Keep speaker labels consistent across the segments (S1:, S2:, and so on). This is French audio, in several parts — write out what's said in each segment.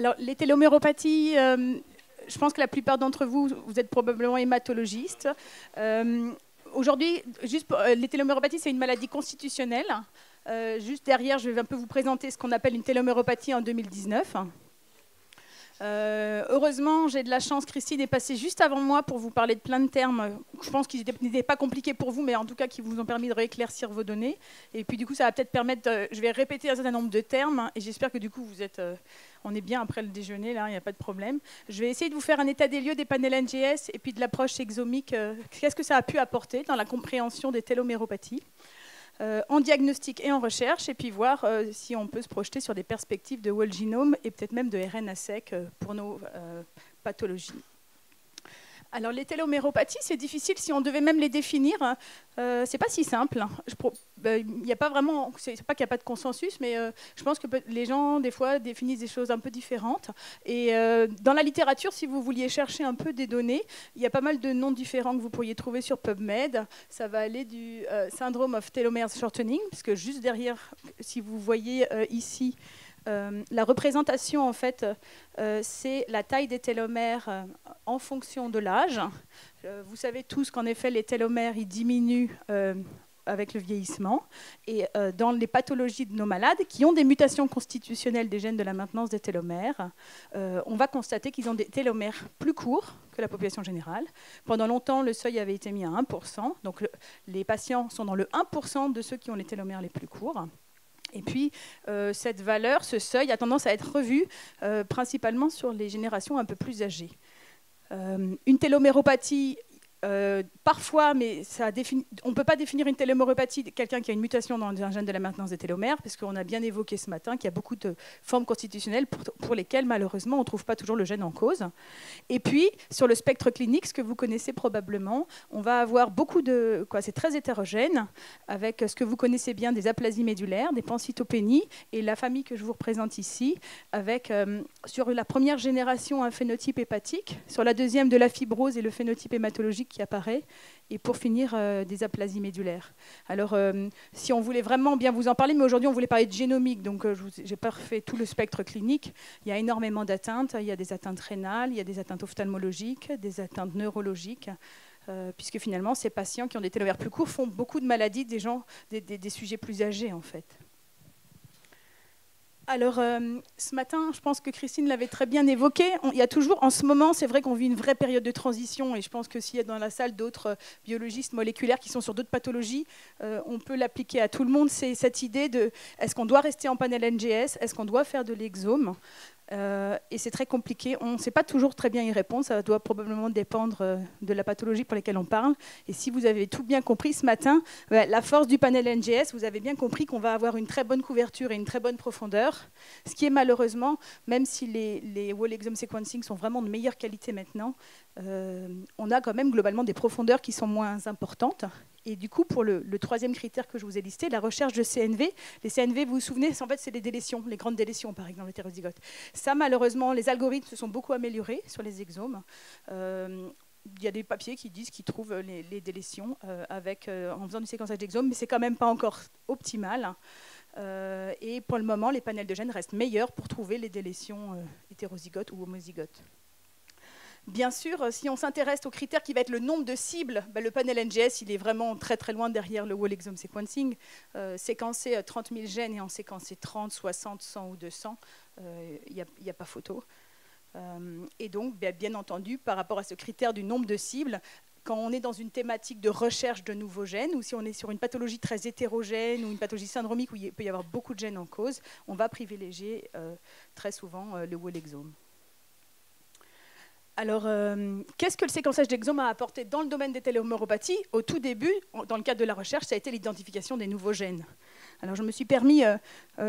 S1: Alors, les téloméropathies, je pense que la plupart d'entre vous, vous êtes probablement hématologistes. Aujourd'hui, les téloméropathies, c'est une maladie constitutionnelle. Juste derrière, je vais un peu vous présenter ce qu'on appelle une téloméropathie en 2019. Heureusement, j'ai de la chance, Christine est passée juste avant moi pour vous parler de plein de termes. Je pense qu'ils n'étaient pas compliqués pour vous, mais en tout cas qui vous ont permis de rééclaircir vos données. Et puis du coup, ça va peut-être permettre, je vais répéter un certain nombre de termes, et j'espère que du coup, on est bien après le déjeuner, là, il n'y a pas de problème. Je vais essayer de vous faire un état des lieux des panels NGS et puis de l'approche exomique. Qu'est-ce que ça a pu apporter dans la compréhension des téloméropathies en diagnostic et en recherche, et puis voir si on peut se projeter sur des perspectives de whole genome et peut-être même de RNA sec pour nos pathologies. Alors les téloméropathies, c'est difficile si on devait même les définir. C'est pas si simple. Il n'y a pas vraiment, c'est pas qu'il n'y a pas de consensus, mais je pense que les gens des fois définissent des choses un peu différentes. Et dans la littérature, si vous vouliez chercher un peu des données, il y a pas mal de noms différents que vous pourriez trouver sur PubMed. Ça va aller du syndrome of telomere shortening, puisque juste derrière, si vous voyez ici. La représentation, en fait, c'est la taille des télomères en fonction de l'âge. Vous savez tous qu'en effet, les télomères ils diminuent avec le vieillissement. Et dans les pathologies de nos malades qui ont des mutations constitutionnelles des gènes de la maintenance des télomères, on va constater qu'ils ont des télomères plus courts que la population générale. Pendant longtemps, le seuil avait été mis à 1%. Donc les patients sont dans le 1% de ceux qui ont les télomères les plus courts. Et puis, cette valeur, ce seuil, a tendance à être revu principalement sur les générations un peu plus âgées. Une téloméropathie, parfois, mais on ne peut pas définir une téloméropathie de quelqu'un qui a une mutation dans un gène de la maintenance des télomères, parce qu'on a bien évoqué ce matin qu'il y a beaucoup de formes constitutionnelles pour lesquelles, malheureusement, on ne trouve pas toujours le gène en cause. Et puis, sur le spectre clinique, ce que vous connaissez probablement, on va avoir beaucoup de... c'est très hétérogène, avec ce que vous connaissez bien des aplasies médulaires, des pancytopénies, et la famille que je vous représente ici, avec, sur la première génération, un phénotype hépatique, sur la deuxième, de la fibrose et le phénotype hématologique qui apparaît, et pour finir, des aplasies médulaires. Alors, si on voulait vraiment bien vous en parler, mais aujourd'hui, on voulait parler de génomique, donc je n'ai pas refait tout le spectre clinique. Il y a énormément d'atteintes. Il y a des atteintes rénales, il y a des atteintes ophtalmologiques, des atteintes neurologiques, puisque finalement, ces patients qui ont des télomères plus courts font beaucoup de maladies des sujets plus âgés, en fait. Alors, ce matin, je pense que Christine l'avait très bien évoqué. Il y a toujours, en ce moment, c'est vrai qu'on vit une vraie période de transition, et je pense que s'il y a dans la salle d'autres biologistes moléculaires qui sont sur d'autres pathologies, on peut l'appliquer à tout le monde. C'est cette idée de, est-ce qu'on doit rester en panel NGS, est-ce qu'on doit faire de l'exome ? Et c'est très compliqué. On ne sait pas toujours très bien y répondre. Ça doit probablement dépendre de la pathologie pour laquelle on parle. Et si vous avez tout bien compris ce matin, la force du panel NGS, vous avez bien compris qu'on va avoir une très bonne couverture et une très bonne profondeur. Ce qui est malheureusement, même si les whole exome sequencing sont vraiment de meilleure qualité maintenant, on a quand même globalement des profondeurs qui sont moins importantes. Et du coup, pour le troisième critère que je vous ai listé, la recherche de CNV, les CNV, vous vous souvenez, en fait, c'est les délétions, les grandes délétions, par exemple, l'hétérozygote. Ça, malheureusement, les algorithmes se sont beaucoup améliorés sur les exomes. Il y a des papiers qui disent qu'ils trouvent les délétions en faisant du séquençage d'exomes, mais c'est quand même pas encore optimal. Et pour le moment, les panels de gènes restent meilleurs pour trouver les délétions hétérozygotes ou homozygotes. Bien sûr, si on s'intéresse au critère qui va être le nombre de cibles, le panel NGS, il est vraiment très très loin derrière le whole exome sequencing. Séquencer 30 000 gènes et en séquencer 30, 60, 100 ou 200, il n'y a pas photo. Et donc, bien entendu, par rapport à ce critère du nombre de cibles, quand on est dans une thématique de recherche de nouveaux gènes, ou si on est sur une pathologie très hétérogène ou une pathologie syndromique où il peut y avoir beaucoup de gènes en cause, on va privilégier très souvent le whole exome. Alors, qu'est-ce que le séquençage d'exome a apporté dans le domaine des téloméropathies ? Au tout début, dans le cadre de la recherche, ça a été l'identification des nouveaux gènes. Alors, je me suis permis,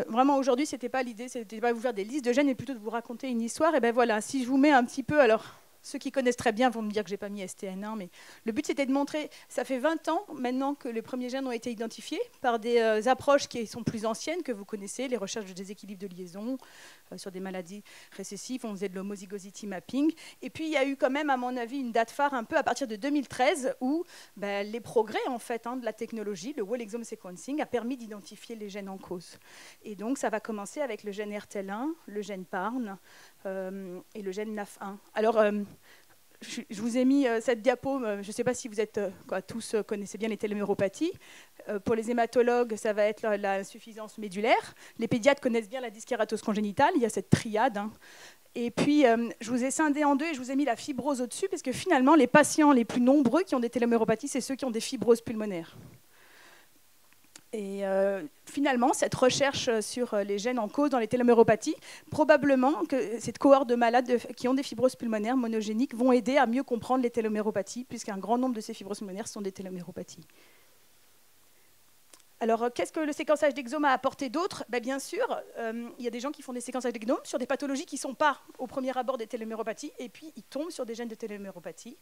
S1: vraiment aujourd'hui, c'était pas l'idée, c'était pas de vous faire des listes de gènes, mais plutôt de vous raconter une histoire. Et ben voilà, si je vous mets un petit peu, alors ceux qui connaissent très bien vont me dire que j'ai pas mis STN1, mais le but c'était de montrer, ça fait 20 ans maintenant que les premiers gènes ont été identifiés par des approches qui sont plus anciennes, que vous connaissez, les recherches de déséquilibre de liaison sur des maladies récessives, on faisait de l'homozygosity mapping. Et puis il y a eu quand même, à mon avis, une date phare un peu à partir de 2013 où les progrès en fait, de la technologie, le whole exome sequencing, a permis d'identifier les gènes en cause. Et donc ça va commencer avec le gène RTL1, le gène PARN, et le gène NAF1. Alors, je vous ai mis cette diapo, je ne sais pas si vous êtes tous connaissez bien les téloméropathies. Pour les hématologues, ça va être l'insuffisance médulaire. Les pédiatres connaissent bien la dyskératose congénitale, il y a cette triade. Et puis, je vous ai scindé en deux et je vous ai mis la fibrose au-dessus, parce que finalement, les patients les plus nombreux qui ont des téloméropathies, c'est ceux qui ont des fibroses pulmonaires. Et finalement, cette recherche sur les gènes en cause dans les téloméropathies, probablement que cette cohorte de malades qui ont des fibroses pulmonaires monogéniques vont aider à mieux comprendre les téloméropathies, puisqu'un grand nombre de ces fibroses pulmonaires sont des téloméropathies. Alors, qu'est-ce que le séquençage d'exome a apporté d'autre? Bien sûr, il y a des gens qui font des séquençages d'exome sur des pathologies qui ne sont pas au premier abord des téloméropathies, et puis ils tombent sur des gènes de téloméropathie.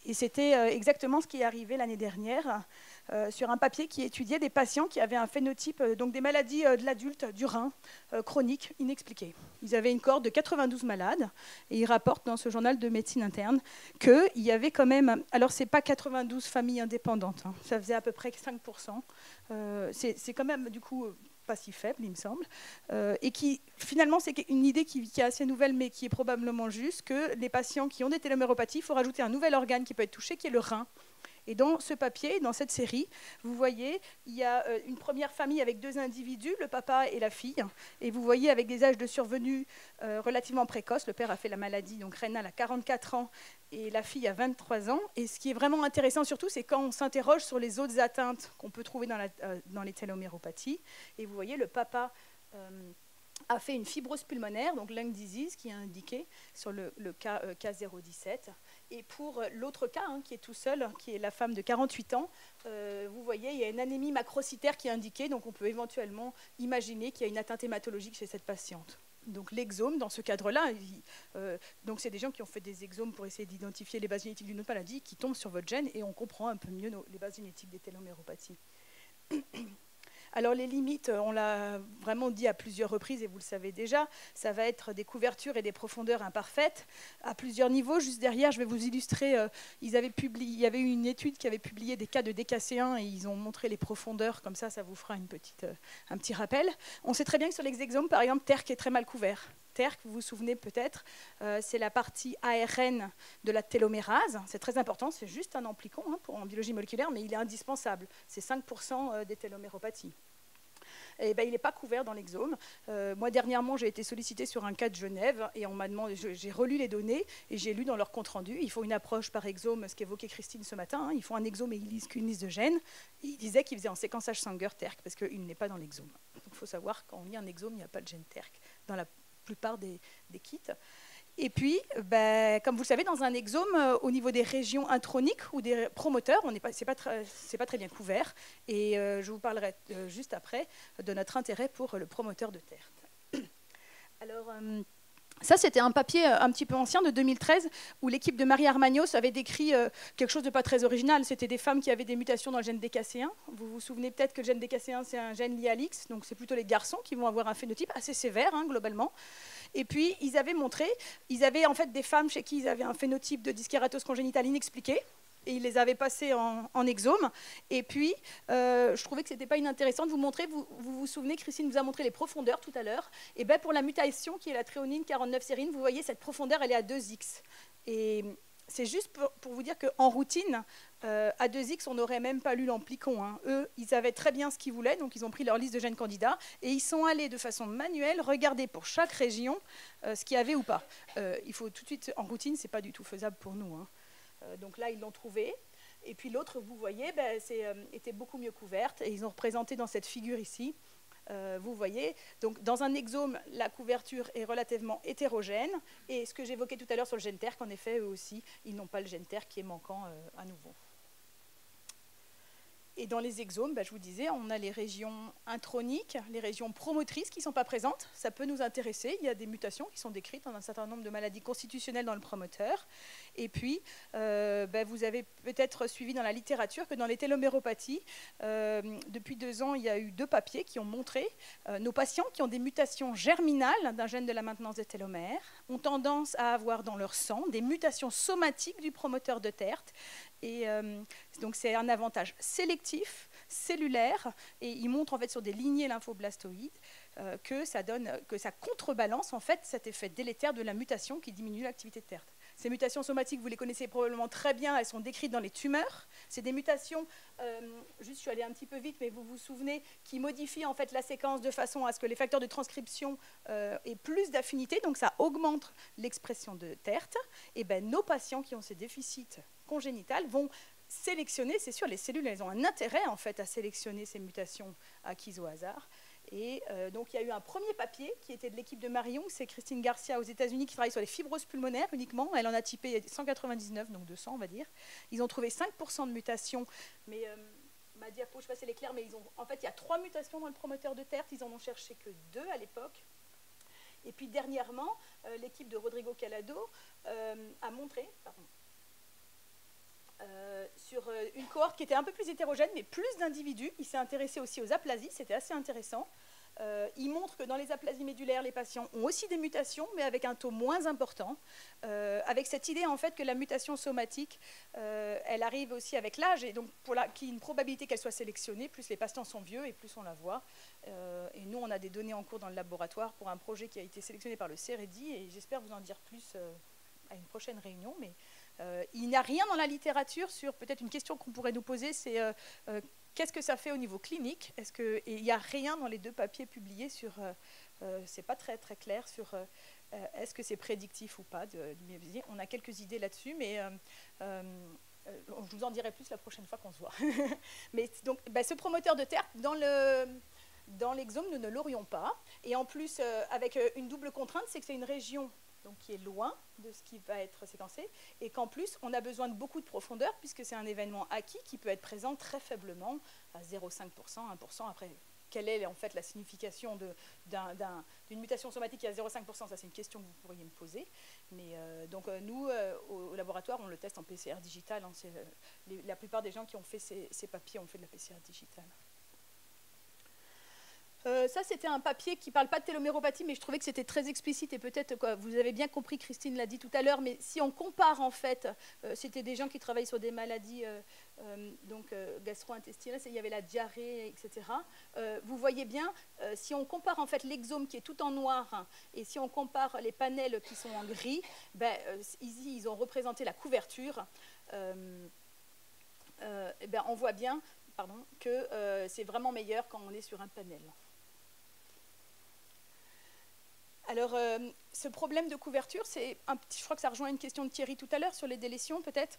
S1: Et c'était exactement ce qui est arrivé l'année dernière sur un papier qui étudiait des patients qui avaient un phénotype, donc des maladies de l'adulte, du rein, chroniques, inexpliquées. Ils avaient une cohorte de 92 malades, et ils rapportent dans ce journal de médecine interne qu'il y avait quand même, alors ce n'est pas 92 familles indépendantes, hein, ça faisait à peu près 5%, c'est quand même du coup pas si faible, il me semble, et qui, finalement, c'est une idée qui est assez nouvelle, mais qui est probablement juste, que les patients qui ont des téloméropathies, il faut rajouter un nouvel organe qui peut être touché, qui est le rein. Et dans ce papier, dans cette série, vous voyez, il y a une première famille avec 2 individus, le papa et la fille, et vous voyez avec des âges de survenue relativement précoces, le père a fait la maladie, donc rénale à 44 ans, et la fille à 23 ans. Et ce qui est vraiment intéressant surtout, c'est quand on s'interroge sur les autres atteintes qu'on peut trouver dans les téloméropathies. Et vous voyez, le papa a fait une fibrose pulmonaire, donc lung disease, qui est indiqué sur le cas K017. Et pour l'autre cas, hein, qui est tout seul, qui est la femme de 48 ans, vous voyez, il y a une anémie macrocytaire qui est indiquée, donc on peut éventuellement imaginer qu'il y a une atteinte hématologique chez cette patiente. Donc l'exome, dans ce cadre-là, donc c'est des gens qui ont fait des exomes pour essayer d'identifier les bases génétiques d'une autre maladie, qui tombent sur votre gène, et on comprend un peu mieux les bases génétiques des téloméropathies. Alors les limites, on l'a vraiment dit à plusieurs reprises et vous le savez déjà, ça va être des couvertures et des profondeurs imparfaites à plusieurs niveaux. Juste derrière, je vais vous illustrer, il y avait eu une étude qui avait publié des cas de DKC1 et ils ont montré les profondeurs, comme ça vous fera un petit rappel. On sait très bien que sur les exomes, par exemple, TERK est très mal couvert. TERK, vous vous souvenez peut-être, c'est la partie ARN de la télomérase. C'est très important, c'est juste un amplicon hein, en biologie moléculaire, mais il est indispensable. C'est 5% des téloméropathies. Et il n'est pas couvert dans l'exome. Moi, dernièrement, j'ai été sollicitée sur un cas de Genève et on m'a demandé, j'ai relu les données et j'ai lu dans leur compte-rendu. Il faut une approche par exome, ce qu'évoquait Christine ce matin. Hein. Ils font un exome et ils lisent qu'une liste de gènes. Et ils disaient qu'ils faisaient un séquençage Sanger-TERK parce qu'il n'est pas dans l'exome. Donc il faut savoir, quand on lit un exome, il n'y a pas de gène TERK dans la plupart des kits. Et puis, comme vous le savez, dans un exome, au niveau des régions introniques ou des promoteurs, c'est pas très bien couvert. Et je vous parlerai juste après de notre intérêt pour le promoteur de TERT. Alors, ça, c'était un papier un petit peu ancien de 2013 où l'équipe de Marie Armagnos avait décrit quelque chose de pas très original. C'était des femmes qui avaient des mutations dans le gène DKC1. Vous vous souvenez peut-être que le gène DKC1, c'est un gène lié à l'X, donc c'est plutôt les garçons qui vont avoir un phénotype assez sévère, hein, globalement. Et puis, ils avaient montré, ils avaient en fait des femmes chez qui ils avaient un phénotype de dyskératose congénitale inexpliqué. Et ils les avaient passées en exome. Et puis, je trouvais que ce n'était pas inintéressant de vous montrer, vous vous souvenez, Christine vous a montré les profondeurs tout à l'heure. Et bien, pour la mutation qui est la tréonine 49 sérine, vous voyez, cette profondeur, elle est à 2x. Et c'est juste pour vous dire qu'en routine, à 2x, on n'aurait même pas lu l'amplicon. Hein. Eux, ils savaient très bien ce qu'ils voulaient, donc ils ont pris leur liste de gènes candidats et ils sont allés de façon manuelle regarder pour chaque région ce qu'il y avait ou pas. Il faut tout de suite, en routine, ce n'est pas du tout faisable pour nous. Hein. Donc là, ils l'ont trouvé. Et puis l'autre, vous voyez, était beaucoup mieux couverte. Et ils ont représenté dans cette figure ici, vous voyez, donc dans un exome, la couverture est relativement hétérogène. Et ce que j'évoquais tout à l'heure sur le gène TERK, en effet, eux aussi, ils n'ont pas le gène TERK qui est manquant à nouveau. Et dans les exomes, je vous disais, on a les régions introniques, les régions promotrices qui ne sont pas présentes. Ça peut nous intéresser. Il y a des mutations qui sont décrites dans un certain nombre de maladies constitutionnelles dans le promoteur. Et puis, vous avez peut-être suivi dans la littérature que dans les téloméropathies, depuis 2 ans, il y a eu 2 papiers qui ont montré nos patients qui ont des mutations germinales d'un gène de la maintenance des télomères ont tendance à avoir dans leur sang des mutations somatiques du promoteur de TERT. Et donc c'est un avantage sélectif, cellulaire, et il montre en fait sur des lignées lymphoblastoïdes que ça contrebalance en fait cet effet délétère de la mutation qui diminue l'activité de TERT. Ces mutations somatiques, vous les connaissez probablement très bien, elles sont décrites dans les tumeurs. C'est des mutations, juste je suis allée un petit peu vite, mais vous vous souvenez, qui modifient en fait la séquence de façon à ce que les facteurs de transcription aient plus d'affinité, donc ça augmente l'expression de TERT. Et ben, nos patients qui ont ces déficits congénitaux vont sélectionner, c'est sûr, les cellules, elles ont un intérêt en fait à sélectionner ces mutations acquises au hasard. Et donc il y a eu un premier papier qui était de l'équipe de Marion, c'est Christine Garcia aux États-Unis qui travaille sur les fibroses pulmonaires uniquement. Elle en a typé 199, donc 200 on va dire. Ils ont trouvé 5% de mutations, mais ma diapo, je ne sais pas si elle est claire, mais en fait il y a 3 mutations dans le promoteur de TERT, ils en ont cherché que 2 à l'époque. Et puis dernièrement, l'équipe de Rodrigo Calado a montré, sur une cohorte qui était un peu plus hétérogène, mais plus d'individus. Il s'est intéressé aussi aux aplasies, c'était assez intéressant. Il montre que dans les aplasies médulaires, les patients ont aussi des mutations, mais avec un taux moins important, avec cette idée en fait que la mutation somatique, elle arrive aussi avec l'âge, et donc qu'il y a une probabilité qu'elle soit sélectionnée, plus les patients sont vieux et plus on la voit. Et nous, on a des données en cours dans le laboratoire pour un projet qui a été sélectionné par le CEREDI, et j'espère vous en dire plus à une prochaine réunion, mais il n'y a rien dans la littérature sur, peut-être une question qu'on pourrait nous poser, c'est qu'est-ce que ça fait au niveau clinique? Et il n'y a rien dans les 2 papiers publiés sur, c'est pas très très clair sur est-ce que c'est prédictif ou pas de myopsie. On a quelques idées là-dessus, mais je vous en dirai plus la prochaine fois qu'on se voit. Mais donc, ce promoteur de TERT, dans l'exome, nous ne l'aurions pas. Et en plus, avec une double contrainte, c'est que c'est une région donc qui est loin de ce qui va être séquencé, et qu'en plus, on a besoin de beaucoup de profondeur, puisque c'est un événement acquis qui peut être présent très faiblement, à 0,5%, 1%. Après, quelle est en fait la signification d'une mutation somatique à 0,5%? Ça, c'est une question que vous pourriez me poser. Mais donc, nous, au laboratoire, on le teste en PCR digital. Hein, la plupart des gens qui ont fait ces papiers ont fait de la PCR digitale. Ça, c'était un papier qui ne parle pas de téloméropathie, mais je trouvais que c'était très explicite, et peut-être, vous avez bien compris, Christine l'a dit tout à l'heure, mais si on compare, en fait, c'était des gens qui travaillent sur des maladies gastro-intestinales, il y avait la diarrhée, etc. Vous voyez bien, si on compare, en fait, l'exome qui est tout en noir, hein, et si on compare les panels qui sont en gris, ici, ils ont représenté la couverture. On voit bien que c'est vraiment meilleur quand on est sur un panel. Alors, ce problème de couverture, je crois que ça rejoint une question de Thierry tout à l'heure sur les délétions, peut-être.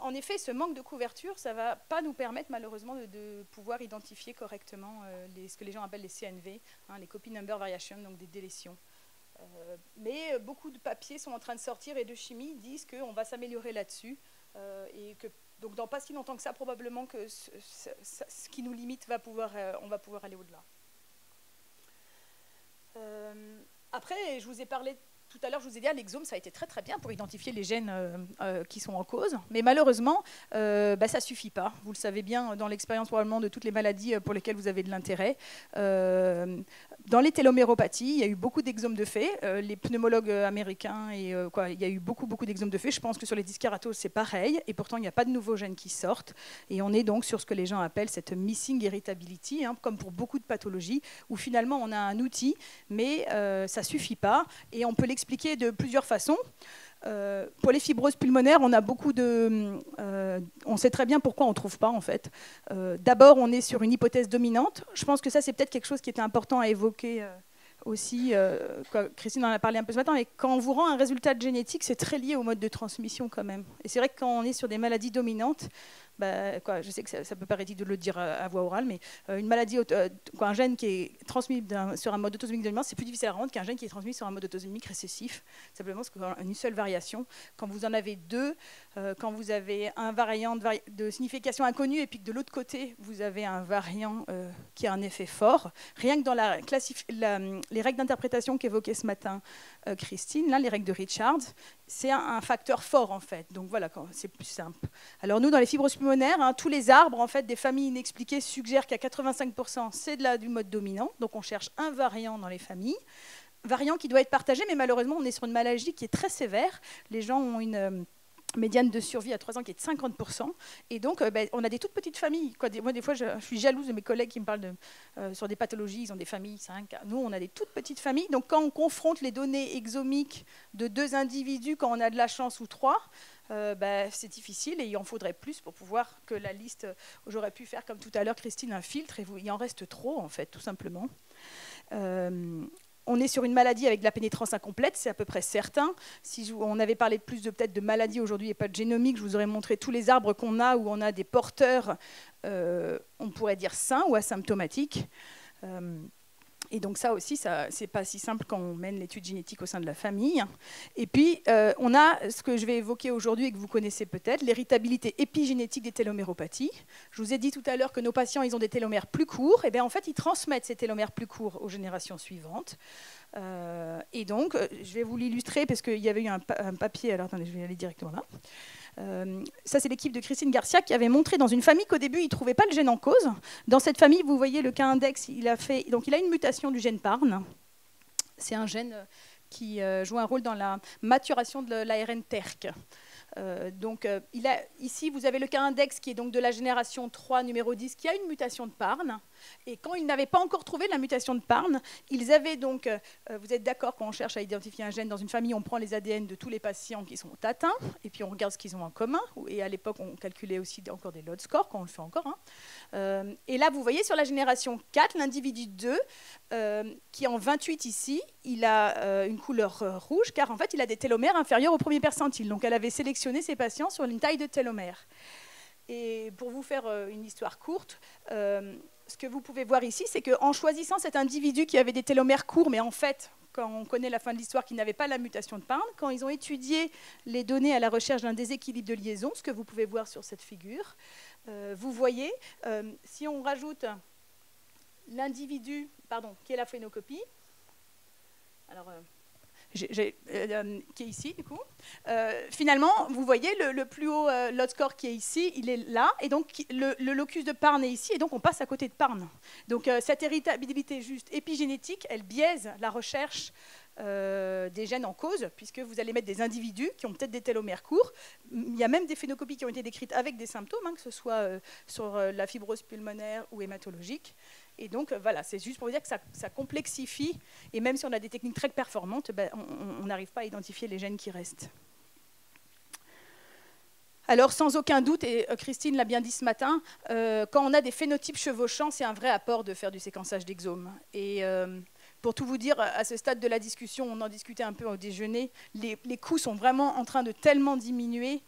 S1: En effet, ce manque de couverture, ça ne va pas nous permettre, malheureusement, de pouvoir identifier correctement ce que les gens appellent les CNV, hein, les copy number variation, donc des délétions. Mais beaucoup de papiers sont en train de sortir et de chimie disent qu'on va s'améliorer là-dessus, et que donc dans pas si longtemps que ça, probablement que ce qui nous limite, on va pouvoir aller au-delà. Après, je vous ai parlé tout à l'heure, je vous ai dit, l'exome, ça a été très très bien pour identifier les gènes qui sont en cause, mais malheureusement, ça ne suffit pas. Vous le savez bien, dans l'expérience probablement de toutes les maladies pour lesquelles vous avez de l'intérêt. Dans les téloméropathies, il y a eu beaucoup d'exomes de fait. Les pneumologues américains, il y a eu beaucoup d'exomes de fait. Je pense que sur les dyskératoses, c'est pareil, et pourtant, il n'y a pas de nouveaux gènes qui sortent. Et on est donc sur ce que les gens appellent cette missing irritability, hein, comme pour beaucoup de pathologies, où finalement, on a un outil, mais ça ne suffit pas, et on peut l'expliquer de plusieurs façons. Pour les fibroses pulmonaires, on a on sait très bien pourquoi on ne trouve pas, en fait. D'abord, on est sur une hypothèse dominante. Je pense que ça, c'est peut-être quelque chose qui était important à évoquer aussi. Christine en a parlé un peu ce matin, mais quand on vous rend un résultat de génétique, c'est très lié au mode de transmission quand même. Et c'est vrai que quand on est sur des maladies dominantes, je sais que ça peut paraître de le dire à voix orale, mais une maladie, un gène qui est transmis sur un mode autosomique dominant, c'est plus difficile à rendre qu'un gène qui est transmis sur un mode autosomique récessif, simplement parce qu'une seule variation. Quand vous en avez deux, quand vous avez un variant de signification inconnue et puis que de l'autre côté, vous avez un variant qui a un effet fort, rien que dans les règles d'interprétation qu'évoquait ce matin Christine, là, les règles de Richards, c'est un facteur fort en fait. Donc voilà, c'est plus simple. Alors nous, dans les fibroses pulmonaires, hein, tous les arbres en fait des familles inexpliquées suggèrent qu'à 85% c'est du mode dominant. Donc on cherche un variant dans les familles, variant qui doit être partagé, mais malheureusement on est sur une maladie qui est très sévère. Les gens ont médiane de survie à 3 ans qui est de 50%. Et donc, on a des toutes petites familles. Moi, des fois, je suis jalouse de mes collègues qui me parlent sur des pathologies. Ils ont des familles 5. Nous, on a des toutes petites familles. Donc, quand on confronte les données exomiques de 2 individus, quand on a de la chance, ou 3, c'est difficile et il en faudrait plus pour pouvoir que la liste, j'aurais pu faire comme tout à l'heure, Christine, un filtre, et il en reste trop, en fait, tout simplement. On est sur une maladie avec de la pénétrance incomplète, c'est à peu près certain. Si on avait parlé plus peut-être de maladies aujourd'hui et pas de génomique, je vous aurais montré tous les arbres qu'on a où on a des porteurs, on pourrait dire sains ou asymptomatiques. Et donc ça aussi, c'est pas si simple quand on mène l'étude génétique au sein de la famille. Et puis, on a ce que je vais évoquer aujourd'hui et que vous connaissez peut-être, l'héritabilité épigénétique des téloméropathies. Je vous ai dit tout à l'heure que nos patients, ils ont des télomères plus courts. Et bien en fait, ils transmettent ces télomères plus courts aux générations suivantes. Et donc, je vais vous l'illustrer parce qu'il y avait eu un papier. Alors, attendez, je vais aller directement là. Ça, c'est l'équipe de Christine Garcia qui avait montré dans une famille qu'au début, ils ne trouvaient pas le gène en cause. Dans cette famille, vous voyez le cas index, il a une mutation du gène PARN. C'est un gène qui joue un rôle dans la maturation de l'ARN TERC. Ici, vous avez le cas index qui est donc de la génération 3, numéro 10, qui a une mutation de PARN. Et quand ils n'avaient pas encore trouvé la mutation de PARN, ils avaient donc, vous êtes d'accord, quand on cherche à identifier un gène dans une famille, on prend les ADN de tous les patients qui sont atteints, et puis on regarde ce qu'ils ont en commun. Et à l'époque, on calculait aussi encore des load scores, quand on le fait encore. Et là, vous voyez sur la génération 4, l'individu 2, qui est en 28 ici, il a une couleur rouge, car en fait, il a des télomères inférieurs au premier percentile. Donc, elle avait sélectionné ses patients sur une taille de télomère. Et pour vous faire une histoire courte, ce que vous pouvez voir ici, c'est qu'en choisissant cet individu qui avait des télomères courts, mais en fait, quand on connaît la fin de l'histoire, qui n'avait pas la mutation de PARN, quand ils ont étudié les données à la recherche d'un déséquilibre de liaison, ce que vous pouvez voir sur cette figure, vous voyez, si on rajoute l'individu, qui est la phénocopie, alors, qui est ici, du coup. Finalement, vous voyez, le plus haut load score qui est ici, il est là, et donc le locus de PARN est ici, et donc on passe à côté de PARN. Donc cette héritabilité juste épigénétique, elle biaise la recherche des gènes en cause, puisque vous allez mettre des individus qui ont peut-être des télomères courts. Il y a même des phénocopies qui ont été décrites avec des symptômes, que ce soit sur la fibrose pulmonaire ou hématologique. Et donc, voilà, c'est juste pour vous dire que ça complexifie. Et même si on a des techniques très performantes, on n'arrive pas à identifier les gènes qui restent. Alors, sans aucun doute, et Christine l'a bien dit ce matin, quand on a des phénotypes chevauchants, c'est un vrai apport de faire du séquençage d'exomes. Et pour tout vous dire, à ce stade de la discussion, on en discutait un peu au déjeuner, les coûts sont vraiment en train de tellement diminuer.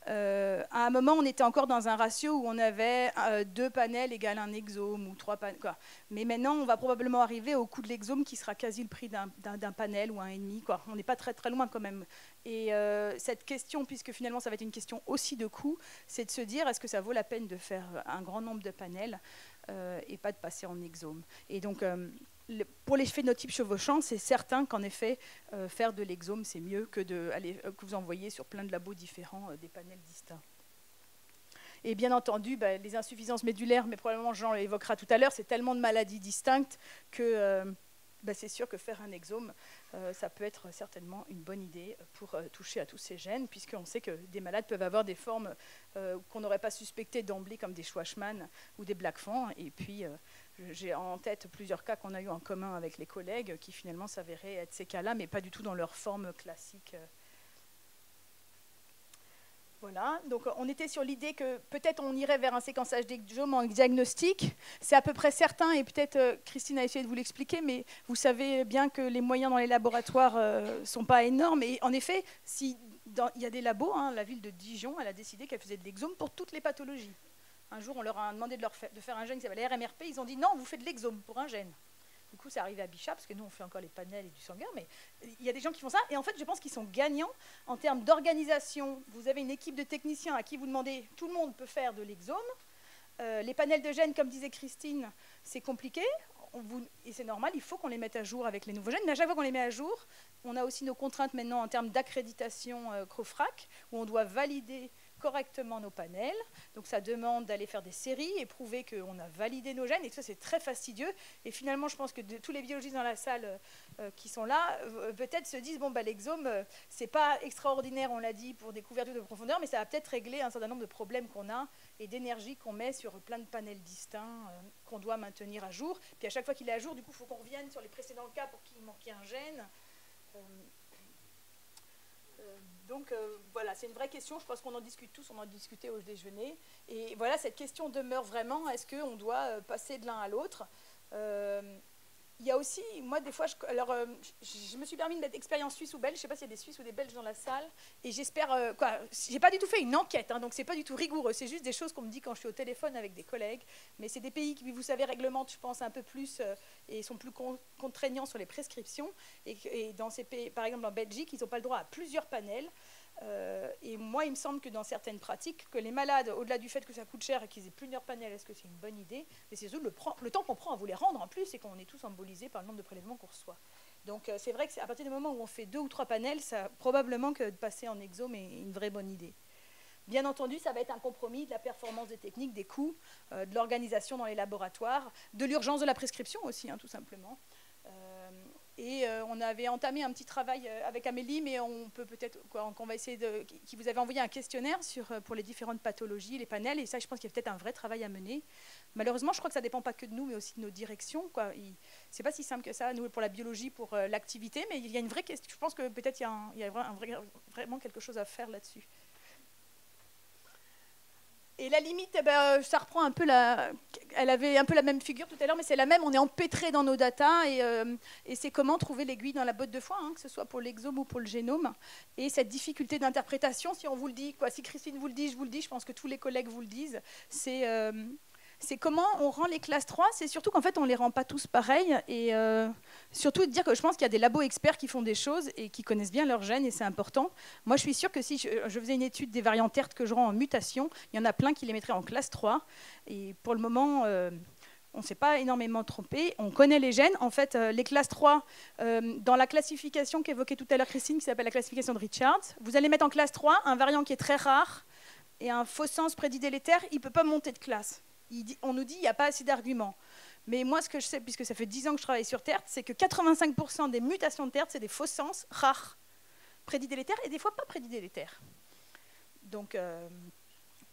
S1: À un moment, on était encore dans un ratio où on avait 2 panels égale un exome ou 3 panels. Mais maintenant, on va probablement arriver au coût de l'exome qui sera quasi le prix d'un panel ou un et demi. On n'est pas très très loin quand même. Et cette question, puisque finalement ça va être une question aussi de coût, c'est de se dire est-ce que ça vaut la peine de faire un grand nombre de panels et pas de passer en exome. Et donc pour les phénotypes chevauchants, c'est certain qu'en effet, faire de l'exome, c'est mieux que que vous envoyez sur plein de labos différents des panels distincts. Et bien entendu, les insuffisances médulaires, mais probablement Jean l'évoquera tout à l'heure, c'est tellement de maladies distinctes que c'est sûr que faire un exome, ça peut être certainement une bonne idée pour toucher à tous ces gènes, puisqu'on sait que des malades peuvent avoir des formes qu'on n'aurait pas suspectées d'emblée, comme des Schwachman ou des Blackfan, et puis j'ai en tête plusieurs cas qu'on a eu en commun avec les collègues qui finalement s'avéraient être ces cas-là, mais pas du tout dans leur forme classique. Voilà, donc on était sur l'idée que peut-être on irait vers un séquençage d'exome en diagnostic. C'est à peu près certain, et peut-être Christine a essayé de vous l'expliquer, mais vous savez bien que les moyens dans les laboratoires ne sont pas énormes. Et en effet, il y a des labos, la ville de Dijon, elle a décidé qu'elle faisait de l'exome pour toutes les pathologies. Un jour, on leur a demandé de faire un gène qui s'appelle RMRP. Ils ont dit non, vous faites de l'exome pour un gène. Du coup, c'est arrivé à Bichat, parce que nous, on fait encore les panels et du sanguin, mais il y a des gens qui font ça. Et en fait, je pense qu'ils sont gagnants en termes d'organisation. Vous avez une équipe de techniciens à qui vous demandez, tout le monde peut faire de l'exome. Les panels de gènes, comme disait Christine, c'est compliqué. Et c'est normal, il faut qu'on les mette à jour avec les nouveaux gènes. Mais à chaque fois qu'on les met à jour, on a aussi nos contraintes maintenant en termes d'accréditation CROFRAC, où on doit valider correctement nos panels. Donc ça demande d'aller faire des séries et prouver qu'on a validé nos gènes. Et ça, c'est très fastidieux. Et finalement, je pense que tous les biologistes dans la salle qui sont là, peut-être se disent, bon, bah, l'exome, c'est pas extraordinaire, on l'a dit, pour des couvertures de profondeur, mais ça va peut-être régler un certain nombre de problèmes qu'on a et d'énergie qu'on met sur plein de panels distincts qu'on doit maintenir à jour. Puis à chaque fois qu'il est à jour, du coup, il faut qu'on revienne sur les précédents cas pour qu'il manque un gène. Donc voilà, c'est une vraie question, je pense qu'on en discute tous, on en discutait au déjeuner. Et voilà, cette question demeure vraiment, est-ce qu'on doit passer de l'un à l'autre? Il y a aussi, moi des fois, je me suis permis de mettre expérience suisse ou belge, je ne sais pas s'il y a des Suisses ou des Belges dans la salle, et j'espère, j'ai pas du tout fait une enquête, hein, donc c'est pas du tout rigoureux, c'est juste des choses qu'on me dit quand je suis au téléphone avec des collègues, mais c'est des pays qui, vous savez, réglementent, je pense, un peu plus, et sont plus contraignants sur les prescriptions, et dans ces pays, par exemple en Belgique, ils n'ont pas le droit à plusieurs panels. Et moi, il me semble que dans certaines pratiques, que les malades, au-delà du fait que ça coûte cher et qu'ils aient plusieurs panels, est-ce que c'est une bonne idée? Mais c'est surtout le temps qu'on prend à vous les rendre en plus et qu'on est tous embolisés par le nombre de prélèvements qu'on reçoit. Donc c'est vrai qu'à partir du moment où on fait 2 ou 3 panels, ça, probablement que de passer en exome est une vraie bonne idée. Bien entendu, ça va être un compromis de la performance des techniques, des coûts, de l'organisation dans les laboratoires, de l'urgence de la prescription aussi, hein, tout simplement. Et on avait entamé un petit travail avec Amélie, mais on peut peut-être, qu'on va essayer qui vous avait envoyé un questionnaire pour les différentes pathologies, les panels, et ça, je pense qu'il y a peut-être un vrai travail à mener. Malheureusement, je crois que ça ne dépend pas que de nous, mais aussi de nos directions. C'est pas si simple que ça, nous, pour la biologie, pour l'activité, mais il y a une vraie question. Je pense que peut-être il y a vraiment quelque chose à faire là-dessus. Et la limite, ça reprend un peu elle avait un peu la même figure tout à l'heure, mais c'est la même, on est empêtré dans nos datas, et c'est comment trouver l'aiguille dans la botte de foin, hein, que ce soit pour l'exome ou pour le génome. Et cette difficulté d'interprétation, si on vous le dit, si Christine vous le dit, je pense que tous les collègues vous le disent, c'est comment on rend les classes 3, c'est surtout qu'en fait on ne les rend pas tous pareils, et surtout de dire que je pense qu'il y a des labos experts qui font des choses et qui connaissent bien leurs gènes, et c'est important. Moi je suis sûre que si je faisais une étude des variants TERT que je rends en mutation, il y en a plein qui les mettraient en classe 3, et pour le moment on ne s'est pas énormément trompé, on connaît les gènes. En fait, les classes 3, dans la classification qu'évoquait tout à l'heure Christine, qui s'appelle la classification de Richards, vous allez mettre en classe 3 un variant qui est très rare, et un faux sens prédit délétère, il ne peut pas monter de classe. On nous dit qu'il n'y a pas assez d'arguments. Mais moi, ce que je sais, puisque ça fait 10 ans que je travaille sur TERT, c'est que 85% des mutations de TERT, c'est des faux sens rares, prédits délétères, et des fois pas prédits délétères. Donc,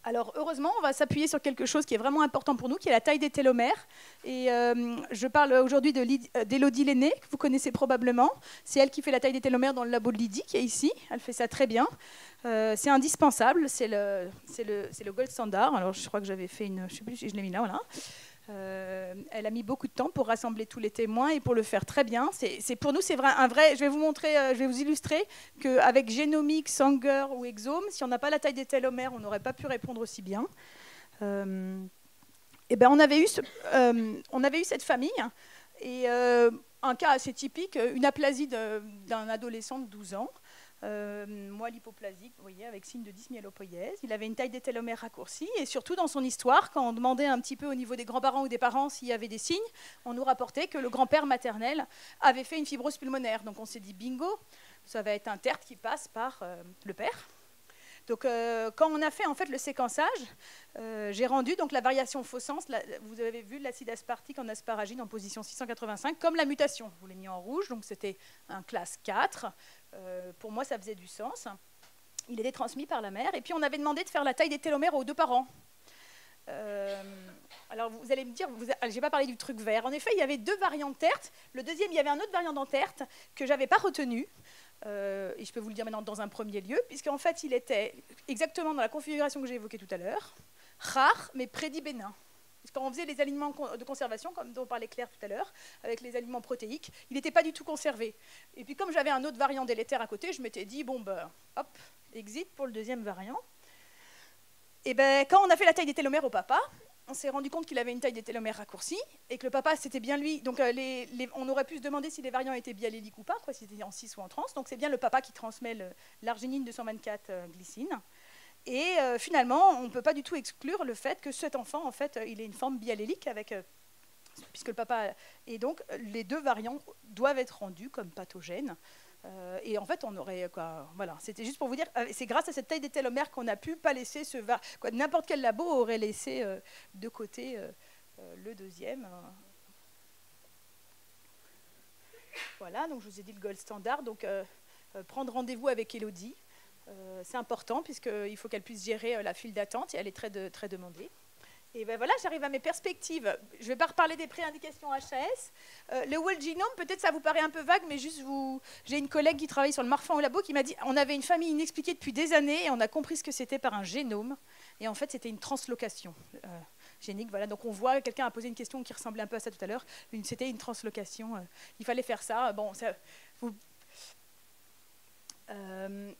S1: alors, heureusement, on va s'appuyer sur quelque chose qui est vraiment important pour nous, qui est la taille des télomères. Et je parle aujourd'hui d'Élodie Lenné, que vous connaissez probablement. C'est elle qui fait la taille des télomères dans le labo de Lydie, qui est ici. Elle fait ça très bien. C'est indispensable, c'est le gold standard. Alors, je crois que j'avais fait je ne sais plus si je l'ai mis là, voilà. Elle a mis beaucoup de temps pour rassembler tous les témoins et pour le faire très bien. Pour nous, c'est un vrai. Je vais vous montrer, je vais vous illustrer qu'avec génomique, Sanger ou exome, si on n'a pas la taille des télomères, on n'aurait pas pu répondre aussi bien. Et ben, on avait eu cette famille et un cas assez typique, une aplasie d'un adolescent de 12 ans. Moelle hypoplasique, vous voyez, avec signe de dysmyélopoïèse. Il avait une taille des télomères raccourcie, et surtout dans son histoire, quand on demandait un petit peu au niveau des grands-parents ou des parents s'il y avait des signes, on nous rapportait que le grand-père maternel avait fait une fibrose pulmonaire. Donc on s'est dit bingo, ça va être un TERT qui passe par le père. Donc quand on a fait en fait le séquençage, j'ai rendu donc la variation faux sens, vous avez vu l'acide aspartique en asparagine en position 685, comme la mutation. Je vous l'ai mis en rouge, donc c'était un classe 4. Pour moi, ça faisait du sens. Il était transmis par la mère. Et puis, on avait demandé de faire la taille des télomères aux 2 parents. Alors, vous allez me dire, je n'ai pas parlé du truc vert. En effet, il y avait 2 variants de TERT. Le deuxième, il y avait un autre variant dans TERT que je n'avais pas retenu. Et je peux vous le dire maintenant dans un premier lieu, puisqu'en fait, il était exactement dans la configuration que j'ai évoquée tout à l'heure. Rare, mais prédit bénin. Quand on faisait les aliments de conservation, comme dont parlait Claire tout à l'heure, avec les aliments protéiques, il n'était pas du tout conservé. Et puis comme j'avais un autre variant délétère à côté, je m'étais dit, bon, ben, hop, exit pour le deuxième variant. Et ben, quand on a fait la taille des télomères au papa, on s'est rendu compte qu'il avait une taille des télomères raccourcie, et que le papa, c'était bien lui. Donc on aurait pu se demander si les variants étaient bialléliques ou pas, si c'était en 6 ou en trans. Donc c'est bien le papa qui transmet l'arginine 224 glycine. Et finalement, on ne peut pas du tout exclure le fait que cet enfant, en fait, il ait une forme biallélique puisque le papa... Et donc, les 2 variants doivent être rendus comme pathogènes. Et en fait, on aurait quoi, voilà, c'était juste pour vous dire, c'est grâce à cette taille des télomères qu'on a pu pas laisser ce n'importe quel labo aurait laissé de côté le deuxième. Voilà, donc je vous ai dit le gold standard, donc prendre rendez-vous avec Elodie, c'est important puisqu'il faut qu'elle puisse gérer la file d'attente et elle est très demandée. Et ben voilà, j'arrive à mes perspectives. Je ne vais pas reparler des préindications HAS. Le whole genome, peut-être ça vous paraît un peu vague, mais juste j'ai une collègue qui travaille sur le Marfan au labo qui m'a dit on avait une famille inexpliquée depuis des années et on a compris ce que c'était par un génome. Et en fait, c'était une translocation génique. Voilà, donc on voit, quelqu'un a posé une question qui ressemblait un peu à ça tout à l'heure. C'était une translocation. Il fallait faire ça. Bon, ça,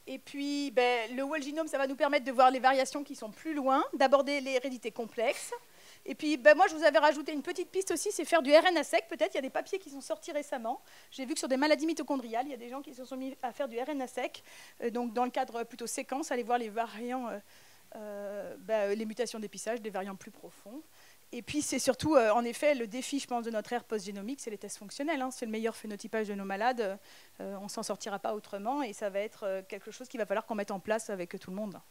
S1: et puis, le whole genome, ça va nous permettre de voir les variations qui sont plus loin, d'aborder les hérédités complexes. Et puis, moi, je vous avais rajouté une petite piste aussi, c'est faire du RNA sec. Peut-être, il y a des papiers qui sont sortis récemment. J'ai vu que sur des maladies mitochondriales, il y a des gens qui se sont mis à faire du RNA sec. Donc, dans le cadre plutôt séquence, aller voir les variants, les mutations d'épissage, des variants plus profonds. Et puis, c'est surtout, en effet, le défi, je pense, de notre ère post-génomique, c'est les tests fonctionnels. Hein. C'est le meilleur phénotypage de nos malades. On ne s'en sortira pas autrement. Et ça va être quelque chose qu'il va falloir qu'on mette en place avec tout le monde.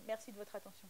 S1: Merci de votre attention.